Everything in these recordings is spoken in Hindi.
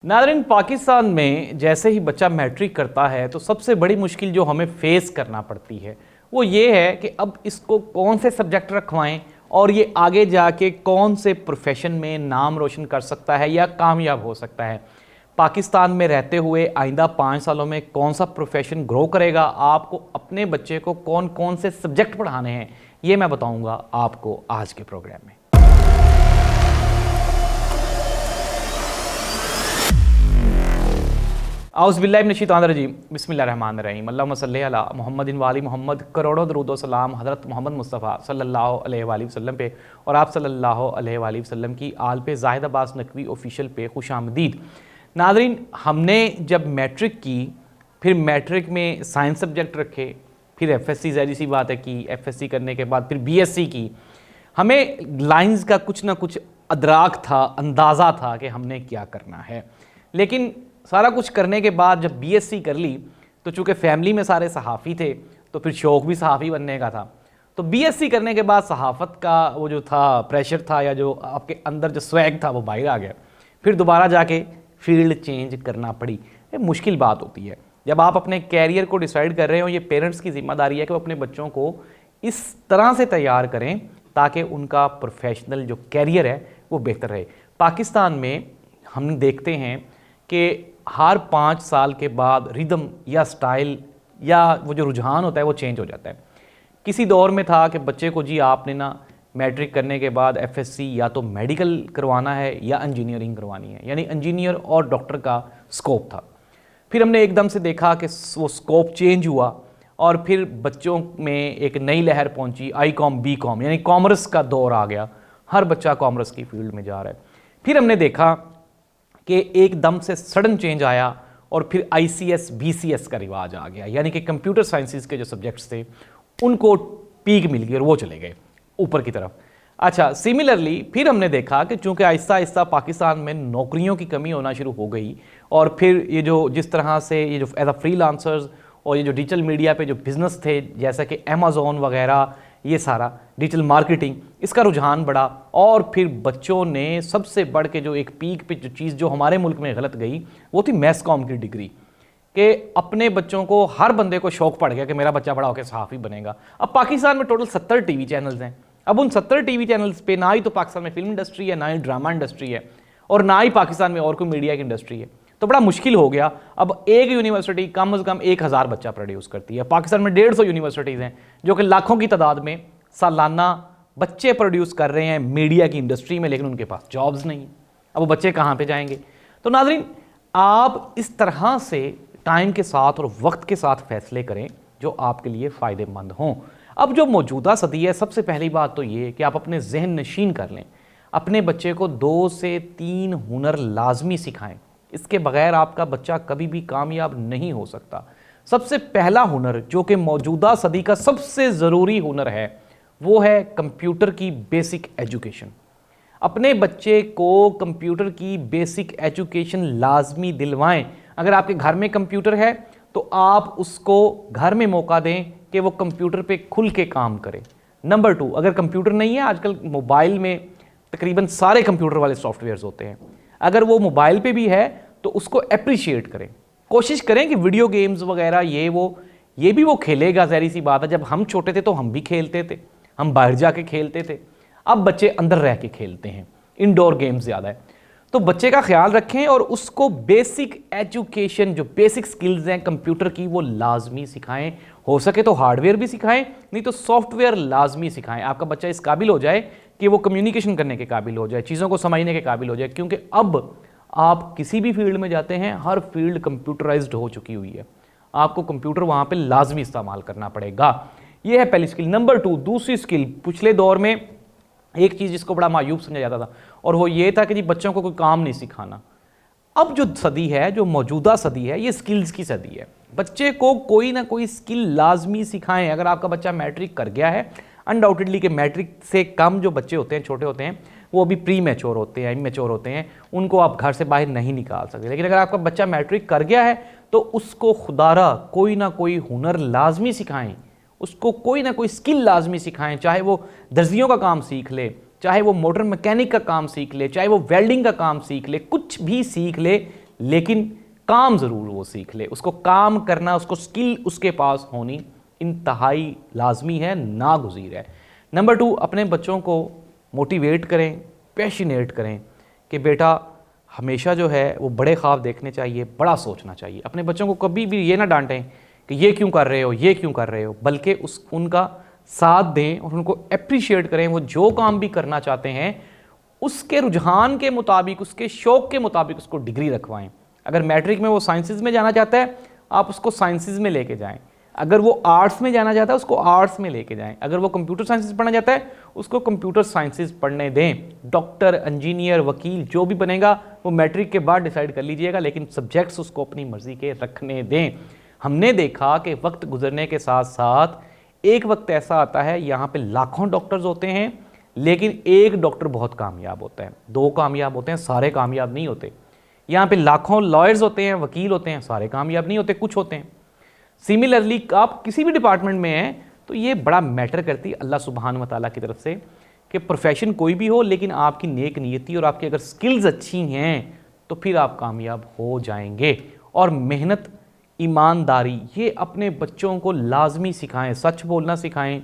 नाज़रीन, पाकिस्तान में जैसे ही बच्चा मैट्रिक करता है तो सबसे बड़ी मुश्किल जो हमें फेस करना पड़ती है वो ये है कि अब इसको कौन से सब्जेक्ट रखवाएं और ये आगे जाके कौन से प्रोफेशन में नाम रोशन कर सकता है या कामयाब हो सकता है। पाकिस्तान में रहते हुए आइंदा 5 सालों में कौन सा प्रोफेशन ग्रो करेगा, आपको अपने बच्चे को कौन कौन से सब्जेक्ट पढ़ाने हैं, ये मैं बताऊँगा आपको आज के प्रोग्राम में। औज़ुबिल्लाहिमिनश्शैतानिर्रजीम, बिस्मिल्लाहिर्रहमानिर्रहीम, अल्लाहुम्मा सल्ली अला मुहम्मदिन व आलि मुहम्मद। करोड़ों दरूद व सलाम हज़रत मोहम्मद मुस्तफ़ा सल्लल्लाहु अलैहि वसल्लम पे और आप सल्लल्लाहु अलैहि वसल्लम की आल पे ज़ाहिद अब्बास नकवी ऑफिशियल पे खुशामदीद। नाज़रीन, हमने जब मैट्रिक की, फिर मैट्रिक में साइंस सब्जेक्ट रखे, फिर एफएससी ज़ाहिर सी बात है की, एफएससी करने के बाद फिर बीएससी की। हमें लाइन्स का कुछ ना कुछ अदराक था, अंदाज़ा था कि हमने क्या करना है। लेकिन सारा कुछ करने के बाद जब बीएससी कर ली तो चूँकि फैमिली में सारे सहाफ़ी थे तो फिर शौक़ भी सहाफ़ी बनने का था। तो बीएससी करने के बाद सहाफ़त का वो जो था प्रेशर था या जो आपके अंदर जो स्वैग था वो बाहर आ गया। फिर दोबारा जाके फील्ड चेंज करना पड़ी। ये मुश्किल बात होती है जब आप अपने कैरियर को डिसाइड कर रहे हो। ये पेरेंट्स की ज़िम्मेदारी है कि वो अपने बच्चों को इस तरह से तैयार करें ताकि उनका प्रोफेशनल जो कैरियर है वो बेहतर रहे। पाकिस्तान में हम देखते हैं कि हर 5 साल के बाद रिदम या स्टाइल या वो जो रुझान होता है वो चेंज हो जाता है। किसी दौर में था कि बच्चे को जी आपने ना मैट्रिक करने के बाद एफएससी या तो मेडिकल करवाना है या इंजीनियरिंग करवानी है, यानी इंजीनियर और डॉक्टर का स्कोप था। फिर हमने एकदम से देखा कि वो स्कोप चेंज हुआ और फिर बच्चों में एक नई लहर पहुंची, आई कॉम बी कॉम, यानी कॉमर्स का दौर आ गया। हर बच्चा कॉमर्स की फील्ड में जा रहा है। फिर हमने देखा कि एकदम से सडन चेंज आया और फिर आईसीएस बीसीएस का रिवाज आ गया, यानी कि कंप्यूटर साइंसेस के जो सब्जेक्ट्स थे उनको पीक मिल गई और वो चले गए ऊपर की तरफ। अच्छा, सिमिलरली फिर हमने देखा कि चूंकि आहिस्ता आहिस्ता पाकिस्तान में नौकरियों की कमी होना शुरू हो गई और फिर ये जो जिस तरह से ये जो एज अ फ्रीलांसर्स और ये जो डिजिटल मीडिया पे जो बिज़नेस थे जैसा कि अमेज़ॉन वगैरह, ये सारा डिजिटल मार्केटिंग, इसका रुझान बढ़ा। और फिर बच्चों ने सबसे बढ़ के जो एक पीक पे जो चीज़ जो हमारे मुल्क में गलत गई वो थी मैस कॉम की डिग्री, कि अपने बच्चों को, हर बंदे को शौक़ पड़ गया कि मेरा बच्चा बड़ा होकर सहाफ़ी बनेगा। अब पाकिस्तान में टोटल 70 टीवी चैनल्स हैं। अब उन 70 टीवी चैनल्स पे ना ही तो पाकिस्तान में फिल्म इंडस्ट्री है, ना ही ड्रामा इंडस्ट्री है और ना ही पाकिस्तान में और कोई मीडिया की इंडस्ट्री है। तो बड़ा मुश्किल हो गया। अब एक यूनिवर्सिटी कम से कम 1000 बच्चा प्रोड्यूस करती है। पाकिस्तान में 150 यूनिवर्सिटीज़ हैं जो कि लाखों की तादाद में सालाना बच्चे प्रोड्यूस कर रहे हैं मीडिया की इंडस्ट्री में, लेकिन उनके पास जॉब्स नहीं है। अब वो बच्चे कहाँ पे जाएंगे? तो नाज़रीन, आप इस तरह से टाइम के साथ और वक्त के साथ फैसले करें जो आपके लिए फ़ायदेमंद हों। अब जो मौजूदा सदी है, सबसे पहली बात तो ये कि आप अपने जहन नशीन कर लें, अपने बच्चे को 2 से 3 हुनर लाजमी सिखाएं। इसके बगैर आपका बच्चा कभी भी कामयाब नहीं हो सकता। सबसे पहला हुनर जो कि मौजूदा सदी का सबसे ज़रूरी हुनर है वो है कंप्यूटर की बेसिक एजुकेशन। अपने बच्चे को कंप्यूटर की बेसिक एजुकेशन लाजमी दिलवाएं। अगर आपके घर में कंप्यूटर है तो आप उसको घर में मौका दें कि वो कंप्यूटर पे खुल के काम करे। नंबर 2, अगर कंप्यूटर नहीं है, आजकल मोबाइल में तकरीबन सारे कंप्यूटर वाले सॉफ्टवेयर्स होते हैं, अगर वो मोबाइल पे भी है तो उसको अप्रिशिएट करें। कोशिश करें कि वीडियो गेम्स वगैरह ये भी वो खेलेगा। ज़ाहिर सी बात है, जब हम छोटे थे तो हम भी खेलते थे, हम बाहर जाके खेलते थे। अब बच्चे अंदर रह के खेलते हैं, इंडोर गेम्स ज़्यादा है। तो बच्चे का ख्याल रखें और उसको बेसिक एजुकेशन, जो बेसिक स्किल्स हैं कंप्यूटर की, वो लाजमी सिखाएं। हो सके तो हार्डवेयर भी सिखाएं, नहीं तो सॉफ्टवेयर लाजमी सिखाएं। आपका बच्चा इस काबिल हो जाए कि वो कम्युनिकेशन करने के काबिल हो जाए, चीज़ों को समझने के काबिल हो जाए। क्योंकि अब आप किसी भी फील्ड में जाते हैं, हर फील्ड कंप्यूटराइज्ड हो चुकी हुई है। आपको कंप्यूटर वहाँ पे लाजमी इस्तेमाल करना पड़ेगा। ये है पहली स्किल। नंबर 2, दूसरी स्किल, पिछले दौर में एक चीज़ जिसको बड़ा मायूब समझा जाता था और वो ये था कि जी बच्चों को कोई काम नहीं सिखाना। अब जो सदी है, जो मौजूदा सदी है, ये स्किल्स की सदी है। बच्चे को कोई ना कोई स्किल लाजमी सिखाएं। अगर आपका बच्चा मैट्रिक कर गया है, अनडाउटेडली कि मैट्रिक से कम जो बच्चे होते हैं, छोटे होते हैं, वो अभी प्री मैच्योर होते हैं, इमैच्योर होते हैं, उनको आप घर से बाहर नहीं निकाल सकते। लेकिन अगर आपका बच्चा मैट्रिक कर गया है तो उसको खुदारा कोई ना कोई हुनर लाजमी सिखाएं, उसको कोई ना कोई स्किल लाजमी सिखाएं। चाहे वो दर्जियों का काम सीख ले, चाहे वो मोटर मैकेनिक का काम सीख ले, चाहे वो वेल्डिंग का काम सीख ले, कुछ भी सीख ले, लेकिन काम ज़रूर वो सीख ले, उसको काम करना, उसको स्किल उसके पास होनी इंतहाई लाजमी है, नागुज़ीर है। नंबर 2, अपने बच्चों को मोटिवेट करें, पैशनेट करें कि बेटा हमेशा जो है वो बड़े ख्वाब देखने चाहिए, बड़ा सोचना चाहिए। अपने बच्चों को कभी भी ये ना डांटें कि ये क्यों कर रहे हो, ये क्यों कर रहे हो, बल्कि उनका साथ दें और उनको अप्रिशिएट करें। वो जो काम भी करना चाहते हैं उसके रुझान के मुताबिक, उसके शौक़ के मुताबिक उसको डिग्री रखवाएं। अगर मैट्रिक में वो साइंसेस में जाना चाहता है, आप उसको साइंसेस में लेके जाएं। अगर वो आर्ट्स में जाना चाहता है, उसको आर्ट्स में लेके जाएं। अगर वो कंप्यूटर साइंसेस पढ़ना चाहता है, उसको कंप्यूटर साइंसेस पढ़ने दें। डॉक्टर, इंजीनियर, वकील जो भी बनेगा वो मैट्रिक के बाद डिसाइड कर लीजिएगा, लेकिन सब्जेक्ट्स उसको अपनी मर्जी के रखने दें। हमने देखा कि वक्त गुजरने के साथ साथ एक वक्त ऐसा आता है यहाँ पे लाखों डॉक्टर्स होते हैं, लेकिन एक डॉक्टर बहुत कामयाब होता है, 2 कामयाब होते हैं, सारे कामयाब नहीं होते। यहाँ पे लाखों लॉयर्स होते हैं, वकील होते हैं, सारे कामयाब नहीं होते, कुछ होते हैं। सिमिलरली आप किसी भी डिपार्टमेंट में हैं तो ये बड़ा मैटर करती है अल्लाह सुब्हानहू व तआला की तरफ से कि प्रोफेशन कोई भी हो, लेकिन आपकी नेक नीयती और आपकी अगर स्किल्स अच्छी हैं तो फिर आप कामयाब हो जाएंगे। और मेहनत, ईमानदारी, ये अपने बच्चों को लाजमी सिखाएं। सच बोलना सिखाएं,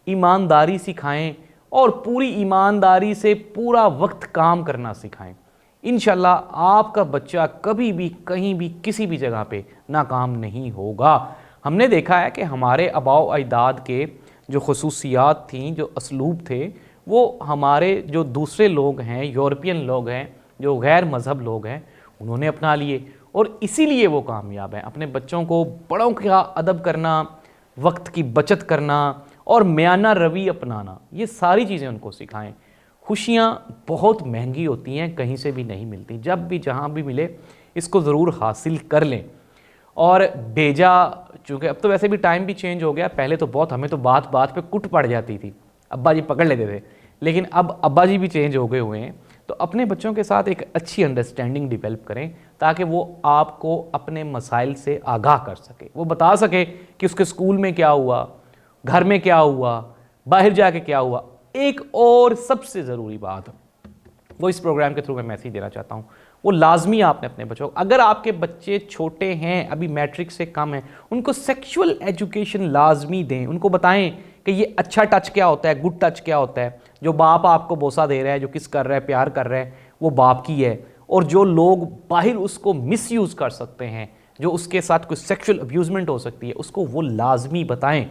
ईमानदारी सिखाएं और पूरी ईमानदारी से पूरा वक्त काम करना सिखाएं। इंशाल्लाह आपका बच्चा कभी भी, कहीं भी, किसी भी जगह पे नाकाम नहीं होगा। हमने देखा है कि हमारे आबाओ अजदाद के जो खसूसियात थी, जो असलूब थे, वो हमारे जो दूसरे लोग हैं, यूरोपियन लोग हैं, जो गैर मज़हब लोग हैं, उन्होंने अपना लिए और इसीलिए वो कामयाब हैं। अपने बच्चों को बड़ों का अदब करना, वक्त की बचत करना और म्याना रवि अपनाना, ये सारी चीज़ें उनको सिखाएं। खुशियाँ बहुत महंगी होती हैं, कहीं से भी नहीं मिलती। जब भी जहाँ भी मिले इसको ज़रूर हासिल कर लें। और बेजा, चूँकि अब तो वैसे भी टाइम भी चेंज हो गया, पहले तो बहुत हमें तो बात बात पे कुट पड़ जाती थी, अब्बा जी पकड़ लेते थे, लेकिन अब अब्बा जी भी चेंज हो गए हुए हैं। तो अपने बच्चों के साथ एक अच्छी अंडरस्टैंडिंग डेवलप करें ताकि वो आपको अपने मसाइल से आगाह कर सके, वो बता सके कि उसके स्कूल में क्या हुआ, घर में क्या हुआ, बाहर जाके क्या हुआ। एक और सबसे ज़रूरी बात वो इस प्रोग्राम के थ्रू मैं मैसेज देना चाहता हूँ, वो लाजमी आपने अपने बच्चों को, अगर आपके बच्चे छोटे हैं, अभी मैट्रिक से कम है, उनको सेक्सुअल एजुकेशन लाजमी दें। उनको बताएं कि ये अच्छा टच क्या होता है, गुड टच क्या होता है। जो बाप आपको बोसा दे रहा है, जो किस कर रहा है, प्यार कर रहा है, वो बाप की है। और जो लोग बाहर उसको मिसयूज़ कर सकते हैं, जो उसके साथ कोई सेक्सुअल अब्यूजमेंट हो सकती है, उसको वो लाजमी बताएं।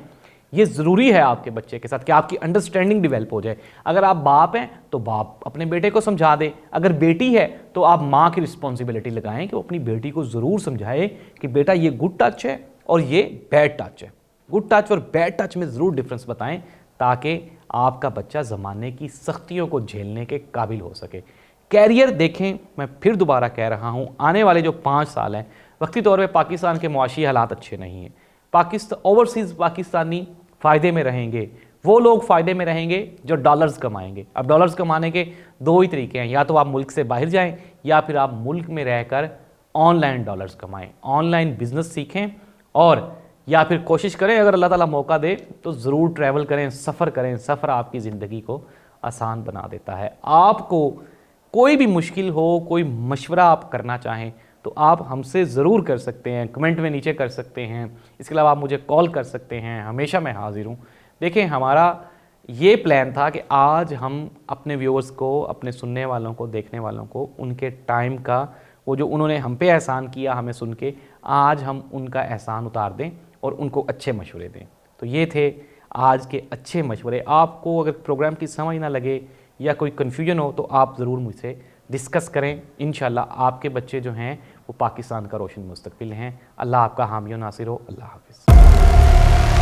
ये ज़रूरी है आपके बच्चे के साथ कि आपकी अंडरस्टैंडिंग डेवलप हो जाए। अगर आप बाप हैं तो बाप अपने बेटे को समझा दे, अगर बेटी है तो आप माँ की रिस्पॉन्सिबिलिटी लगाएं कि वो अपनी बेटी को ज़रूर समझाए कि बेटा ये गुड टच है और ये बैड टच है। गुड टच और बैड टच में ज़रूर डिफरेंस बताएं ताकि आपका बच्चा ज़माने की सख्तियों को झेलने के काबिल हो सके। कैरियर देखें, मैं फिर दोबारा कह रहा हूँ, आने वाले जो 5 साल हैं, वक्ती तौर पर पाकिस्तान के मुआशी हालात अच्छे नहीं हैं। ओवरसीज़ पाकिस्तानी फ़ायदे में रहेंगे, वो लोग फ़ायदे में रहेंगे जो डॉलर्स कमाएंगे। अब डॉलर्स कमाने के 2 ही तरीके हैं, या तो आप मुल्क से बाहर जाएं या फिर आप मुल्क में रहकर ऑनलाइन डॉलर्स कमाएं, ऑनलाइन बिजनेस सीखें, और या फिर कोशिश करें, अगर अल्लाह ताला मौका दे तो ज़रूर ट्रैवल करें, सफ़र करें। सफ़र आपकी ज़िंदगी को आसान बना देता है। आपको कोई भी मुश्किल हो, कोई मशवरा आप करना चाहें तो आप हमसे ज़रूर कर सकते हैं, कमेंट में नीचे कर सकते हैं। इसके अलावा आप मुझे कॉल कर सकते हैं, हमेशा मैं हाज़िर हूँ। देखें, हमारा ये प्लान था कि आज हम अपने व्यूअर्स को, अपने सुनने वालों को, देखने वालों को, उनके टाइम का वो जो उन्होंने हम पे एहसान किया हमें सुन के, आज हम उनका एहसान उतार दें और उनको अच्छे मशवरे दें। तो ये थे आज के अच्छे मशवरे। आपको अगर प्रोग्राम की समझ ना लगे या कोई कन्फ्यूजन हो तो आप ज़रूर मुझसे डिस्कस करें। इंशाल्लाह आपके बच्चे जो हैं वो पाकिस्तान का रोशन मुस्तकबिल हैं। अल्लाह आपका हामी व नासिर हो। अल्लाह हाफ़िज़।